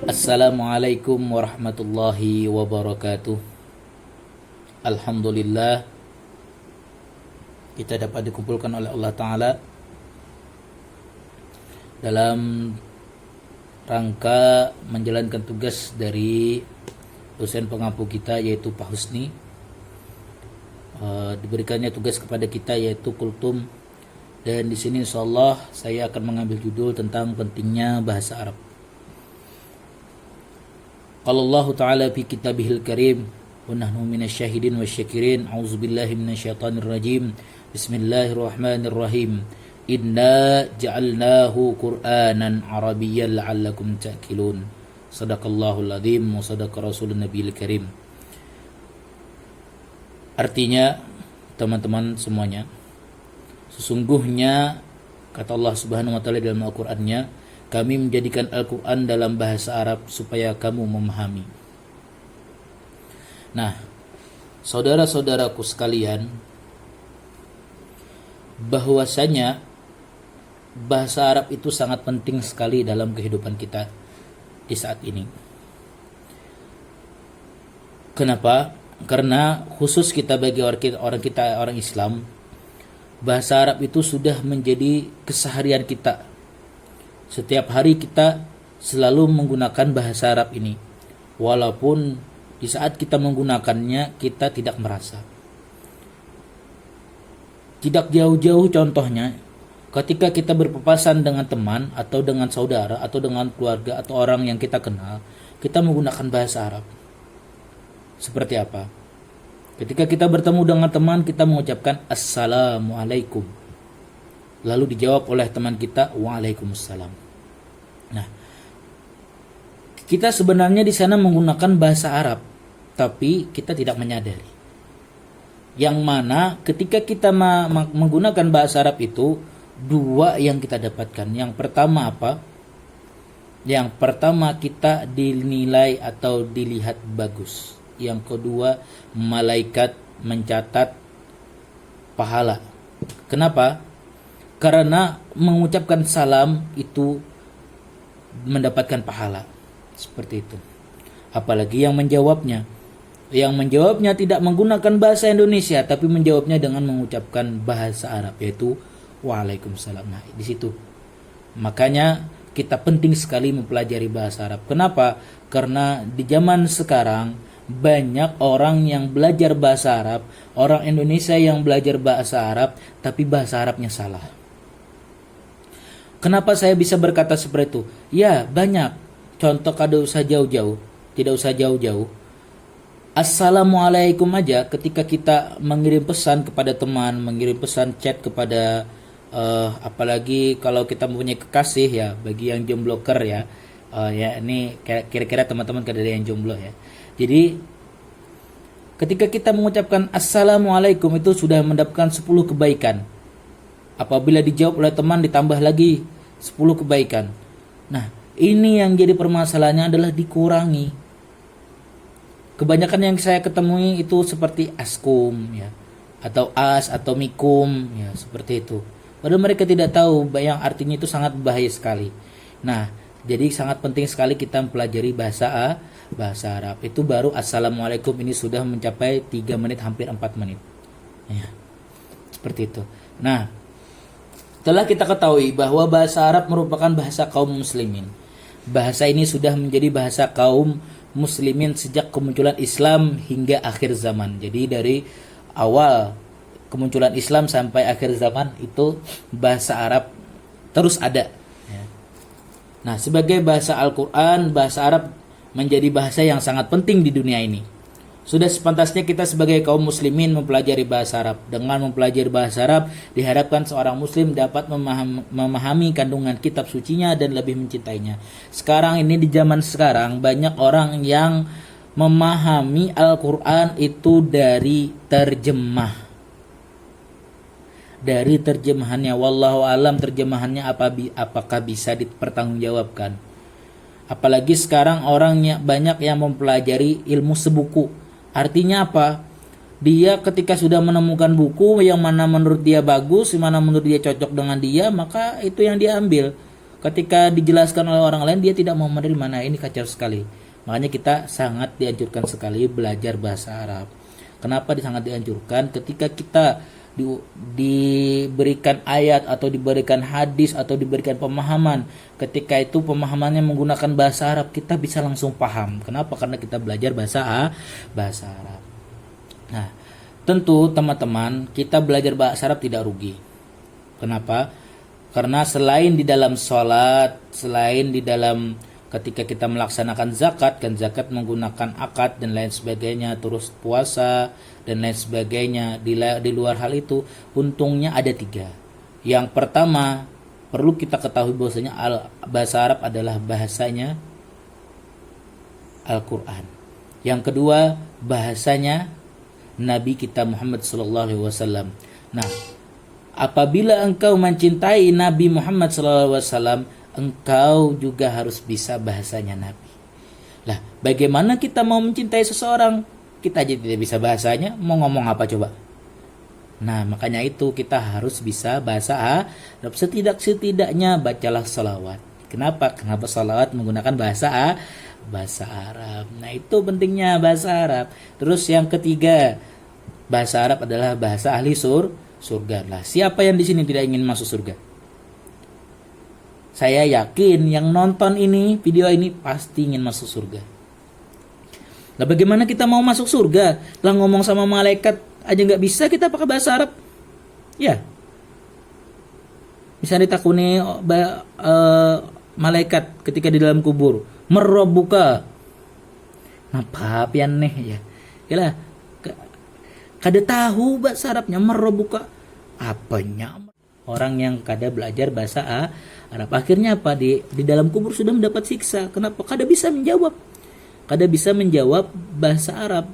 Assalamualaikum warahmatullahi wabarakatuh. Alhamdulillah, kita dapat dikumpulkan oleh Allah Ta'ala dalam rangka menjalankan tugas dari dosen pengampu kita, yaitu Pak Husni. Diberikannya tugas kepada kita yaitu kultum, dan di sini insyaallah saya akan mengambil judul tentang pentingnya bahasa Arab. Qala Allah Ta'ala fi kitabihil karim wa nahnu minasyahidin wasyakirin. A'udzubillahi minasyaitonir rajim. Bismillahirrahmanirrahim. Inna ja'alnahu Qur'anan Arabiyyan la'allakum ta'qilun. Shadaqallahul azim wa shadaqa rasulun nabiyil karim. Artinya, teman-teman semuanya, sesungguhnya kata Allah Subhanahu wa taala dalam Al-Qur'annya, kami menjadikan Al-Qur'an dalam bahasa Arab supaya kamu memahami. Nah, saudara-saudaraku sekalian, bahwasanya bahasa Arab itu sangat penting sekali dalam kehidupan kita di saat ini. Kenapa? Karena khusus kita bagi orang Islam, bahasa Arab itu sudah menjadi keseharian kita. Setiap hari kita selalu menggunakan bahasa Arab ini, walaupun di saat kita menggunakannya kita tidak merasa. Tidak jauh-jauh contohnya, ketika kita berpapasan dengan teman atau dengan saudara atau dengan keluarga atau orang yang kita kenal, kita menggunakan bahasa Arab. Seperti apa? Ketika kita bertemu dengan teman, kita mengucapkan Assalamualaikum. Lalu dijawab oleh teman kita, Waalaikumsalam. Nah, kita sebenarnya di sana menggunakan bahasa Arab, tapi kita tidak menyadari. Yang mana ketika kita menggunakan bahasa Arab itu, dua yang kita dapatkan. Yang pertama apa? Yang pertama, kita dinilai atau dilihat bagus. Yang kedua, malaikat mencatat pahala. Kenapa? Karena mengucapkan salam itu mendapatkan pahala. Seperti itu. Apalagi yang menjawabnya. Yang menjawabnya tidak menggunakan bahasa Indonesia, tapi menjawabnya dengan mengucapkan bahasa Arab, yaitu Waalaikumsalam. Nah, di situ. Makanya kita penting sekali mempelajari bahasa Arab. Kenapa? Karena di zaman sekarang banyak orang yang belajar bahasa Arab, orang Indonesia yang belajar bahasa Arab, tapi bahasa Arabnya salah. Kenapa saya bisa berkata seperti itu? Ya, banyak. Contoh, kada usah jauh-jauh, tidak usah jauh-jauh. Assalamualaikum aja, ketika kita mengirim pesan kepada teman, mengirim pesan chat kepada apalagi kalau kita mempunyai kekasih ya, bagi yang jombloker ya, ya ini kira-kira teman-teman kada ada yang jomblo ya. Jadi ketika kita mengucapkan Assalamualaikum itu sudah mendapatkan 10 kebaikan. Apabila dijawab oleh teman ditambah lagi 10 kebaikan. Nah, ini yang jadi permasalahannya adalah dikurangi. Kebanyakan yang saya ketemui itu seperti askum ya, atau as atau mikum ya, seperti itu. Padahal mereka tidak tahu yang artinya itu sangat berbahaya sekali. Nah, jadi sangat penting sekali kita mempelajari bahasa Arab. Itu baru Assalamualaikum ini sudah mencapai 3 menit, hampir 4 menit ya, seperti itu. Nah, setelah kita ketahui bahwa bahasa Arab merupakan bahasa kaum muslimin, bahasa ini sudah menjadi bahasa kaum muslimin sejak kemunculan Islam hingga akhir zaman. Jadi dari awal kemunculan Islam sampai akhir zaman itu bahasa Arab terus ada ya. Nah, sebagai bahasa Al-Quran, bahasa Arab menjadi bahasa yang sangat penting di dunia ini. Sudah sepantasnya kita sebagai kaum muslimin mempelajari bahasa Arab. Dengan mempelajari bahasa Arab, diharapkan seorang muslim dapat memahami kandungan kitab sucinya dan lebih mencintainya. Sekarang ini, di zaman sekarang, banyak orang yang memahami Al-Quran itu dari terjemah. Dari terjemahannya, wallahu alam terjemahannya apakah bisa dipertanggungjawabkan. Apalagi sekarang orangnya banyak yang mempelajari ilmu sebuku. Artinya apa? Dia ketika sudah menemukan buku yang mana menurut dia bagus, yang mana menurut dia cocok dengan dia, maka itu yang dia ambil. Ketika dijelaskan oleh orang lain, dia tidak mau menerima. Nah, ini kacau sekali. Makanya kita sangat dianjurkan sekali belajar bahasa Arab. Kenapa sangat dianjurkan? Ketika kita diberikan ayat atau diberikan hadis atau diberikan pemahaman, ketika itu pemahamannya menggunakan bahasa Arab, kita bisa langsung paham. Kenapa? Karena kita belajar bahasa Arab. Nah, tentu teman-teman, kita belajar bahasa Arab tidak rugi. Kenapa? Karena selain di dalam sholat, selain di dalam ketika kita melaksanakan zakat, kan zakat menggunakan akad dan lain sebagainya, terus puasa dan lain sebagainya. Di luar hal itu, untungnya ada 3. Yang pertama, perlu kita ketahui bahwasanya bahasa Arab adalah bahasanya Al-Quran. Yang kedua, bahasanya Nabi kita Muhammad SAW. Nah, apabila engkau mencintai Nabi Muhammad SAW, engkau juga harus bisa bahasanya Nabi. Lah, bagaimana kita mau mencintai seseorang, kita aja tidak bisa bahasanya, mau ngomong apa coba? Nah, makanya itu kita harus bisa bahasa Arab. Setidak-setidaknya bacalah salawat. Kenapa? Kenapa salawat menggunakan bahasa Arab. Nah, itu pentingnya bahasa Arab. Terus yang ketiga, bahasa Arab adalah bahasa ahli surga. Lah, siapa yang di sini tidak ingin masuk surga? Saya yakin yang nonton ini, video ini pasti ingin masuk surga. Nah, bagaimana kita mau masuk surga? Lah, ngomong sama malaikat aja nggak bisa kita pakai bahasa Arab. Ya. Misalnya ditakuni malaikat ketika di dalam kubur, merobuka. Napa pian nih ya. Yalah. Kada tahu bahasa Arabnya merobuka. Apanya? Orang yang kada belajar bahasa Arab akhirnya apa? Di dalam kubur sudah mendapat siksa. Kenapa? Kada bisa menjawab. Kada bisa menjawab bahasa Arab.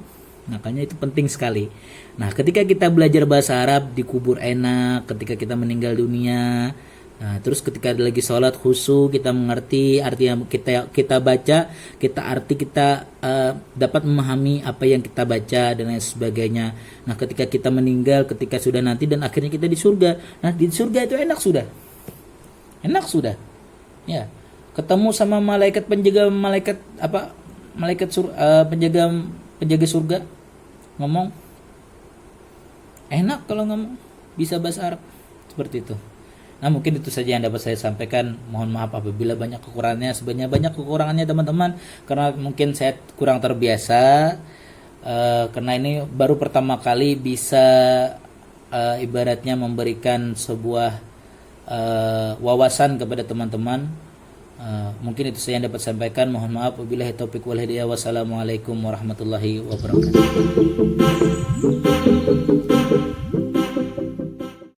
Makanya itu penting sekali. Nah, ketika kita belajar bahasa Arab di kubur enak, ketika kita meninggal dunia. Nah, terus ketika lagi sholat khusyuk, kita mengerti arti yang kita baca, kita dapat memahami apa yang kita baca dan lain sebagainya. Nah, ketika kita meninggal, ketika sudah nanti dan akhirnya kita di surga. Nah, di surga itu enak sudah. Ya, ketemu sama malaikat penjaga penjaga surga, ngomong enak kalau ngomong bisa bahasa Arab seperti itu. Nah, mungkin itu saja yang dapat saya sampaikan. Mohon maaf apabila banyak kekurangannya. Sebenarnya banyak kekurangannya teman-teman, karena mungkin saya kurang terbiasa. Karena ini baru pertama kali bisa ibaratnya memberikan sebuah wawasan kepada teman-teman. Mungkin itu saja yang dapat saya sampaikan. Mohon maaf wabillahi taufiq wal hidayah. Wassalamualaikum warahmatullahi wabarakatuh.